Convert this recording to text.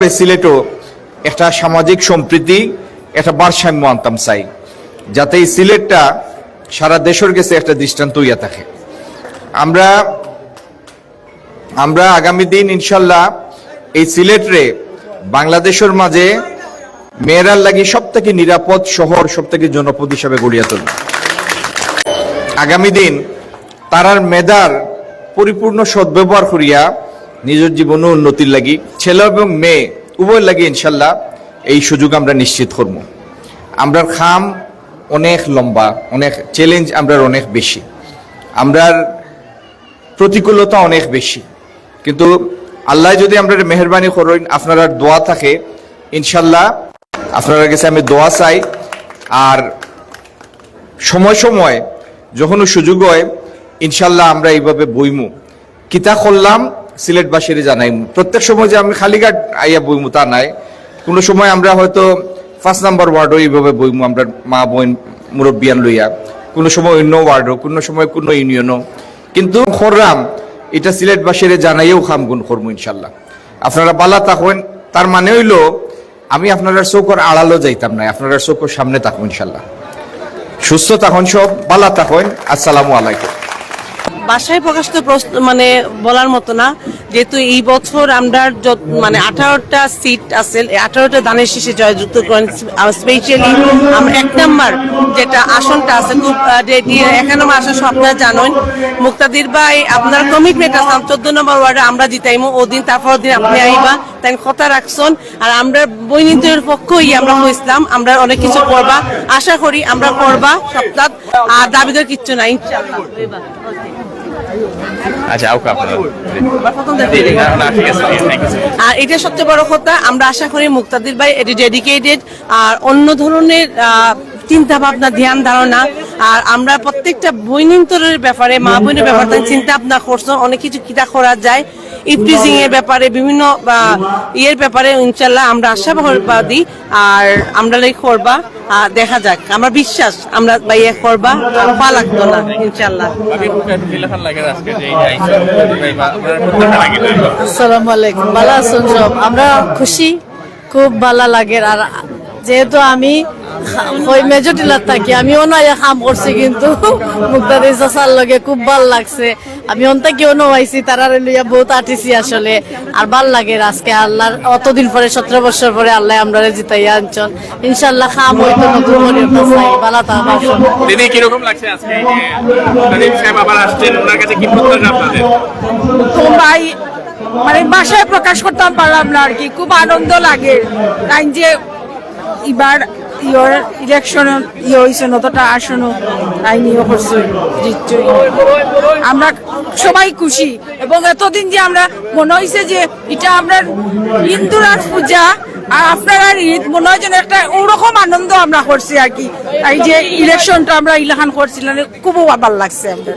সিলেটও একটা সামাজিক সম্প্রীতি একটা ভারসাম্য আনতাম চাই, যাতে এই সিলেটটা সারা দেশের কাছে একটা দৃষ্টান্ত হইয়া থাকে। আমরা আগামী দিন ইনশাল্লাহ এই সিলেটরে বাংলাদেশের মাঝে মেয়েরার লাগি সব থেকে নিরাপদ শহর, সব থেকে জনপদ হিসাবে গড়িয়া তুলব। আগামী দিন তারার মেধার পরিপূর্ণ সদ্ব্যবহার করিয়া নিজের জীবনে উন্নতির লাগি ছেলে এবং মেয়ে উভয় লাগে ইনশাল্লাহ এই সুযোগ আমরা নিশ্চিত করব। আমরার খাম অনেক লম্বা, অনেক চ্যালেঞ্জ আমরার অনেক বেশি, আমরার প্রতিকূলতা অনেক বেশি, কিন্তু আল্লাহ যদি আমরা মেহরবানি করেন, আপনারা দোয়া থাকে ইনশাল্লাহ আপনার কাছে আমি দোয়া চাই। আর সময় সময় যখন সুযোগ হয় ইনশাল্লাহ আমরা এইভাবে বইমু কিতা করলাম সিলেটবাসীর জানাই। প্রত্যেক সময় যে আমি খালিঘাট আইয়া বইমু তা নাই, কোনো সময় আমরা হয়তো 5 নম্বর ওয়ার্ডও এইভাবে বইমু আমরা মা বোন মুরব্বিয়ান লইয়া, কোনো সময় অন্য ওয়ার্ডও, কোনো সময় কোনো ইউনিয়নও, কিন্তু খররাম এটা সিলেটবাসীর জানাইও খাম গুণ করবো ইনশাল্লাহ। আপনারা বালা থাকেন, তার মানে হইল আমি আপনারা চৌকর আড়ালো যাইতাম না, আপনারা চৌকর সামনে থাকুন ইনশাল্লাহ। সুস্থ থাকুন, সব বালা থাকুন। আসসালামু আলাইকুম। বাসায় প্রকাশ তো মানে বলার মতো না, যেহেতু এই বছর আমরা মানে 18টা সিট আছে, 18টা দানের শীষে জয়যুক্ত করেন। স্পেশালি আমরা 1 নম্বর যেটা আসনটা আছে, খুব এখানে আসন আপনারা জানেন, মুক্তাদির ভাই আপনার কমিটমেন্ট আছে 14 নম্বর ওয়ার্ডে আমরা জিতাইমু ওদিন, তারপর দিন আপনি আইবা তাই কথা রাখছেন। আর আমরা বৈনীতির পক্ষই আমরা হইছিলাম, আমরা অনেক কিছু করবা আশা করি, আমরা করবা সপ্তাহ, আর দাবিদার কিচ্ছু নাই ইনশাআল্লাহ। আর এটা সবচেয়ে বড় কথা, আমরা আশা করি মুক্তাদির ভাই এটি ডেডিকেটেড আর অন্য ধরনের চিন্তা ভাবনা, ধ্যান ধারণা। আর আমরা প্রত্যেকটা বৈনিন্তরের ব্যাপারে, মা বোনের ব্যাপারে চিন্তা ভাবনা করছো, অনেক কিছু কিতা করা যায় ইফটিজিং এর ব্যাপারে, বিভিন্ন ইয়ের ব্যাপারে ইনশাল্লাহ আমরা আশাবাদী। আর আমরা করবা, দেখা যাক, আমার বিশ্বাস আমরা বাইয়া করবা, পা লাগতো না ইনশাল্লাহ। আসসালামু আলাইকুম, ভালো আছেন সব? আমরা খুশি, খুব ভালো লাগে। আর যেহেতু আমি ওই মেজটিলার থাকি, আমিও না কাম করছি, কিন্তু মুক্তাদির চাচার লগে খুব ভাল লাগছে। আমি অন্তে কেউ নইছি, তারা লইয়া বহুত আটিছি আসলে। আর ভাল লাগে আজকে আল্লাহর অতদিন পরে, 17 বছর পরে আল্লাহ আমরা জিতাইয়া আনছন। ইনশাল্লাহ খাম হইতো নতুন করে চাই ভালো থাকা। দিদি কিরকম লাগছে আজকে মুক্তাদির সাহেব আবার আসছেন, ওনার কাছে কি প্রত্যাশা আপনাদের? তো ভাই মানে ভাষায় প্রকাশ করতাম পারলাম না আর কি, খুব আনন্দ লাগে। তাই যে এবার ইলেকশন হয়েছে, নতটা আসনও আইনিও করছে, আমরা সবাই খুশি। এবং এতদিন যে আমরা মনে হয়েছে যে এটা আমরা হিন্দুরা পূজা আর আপনারা ঈদ, মনে হয় যেন একটা ওরকম আনন্দ আমরা করছি আর কি। এই যে ইলেকশনটা আমরা ইলেকশন করছিলাম, খুব ভালো লাগছে আমাদের।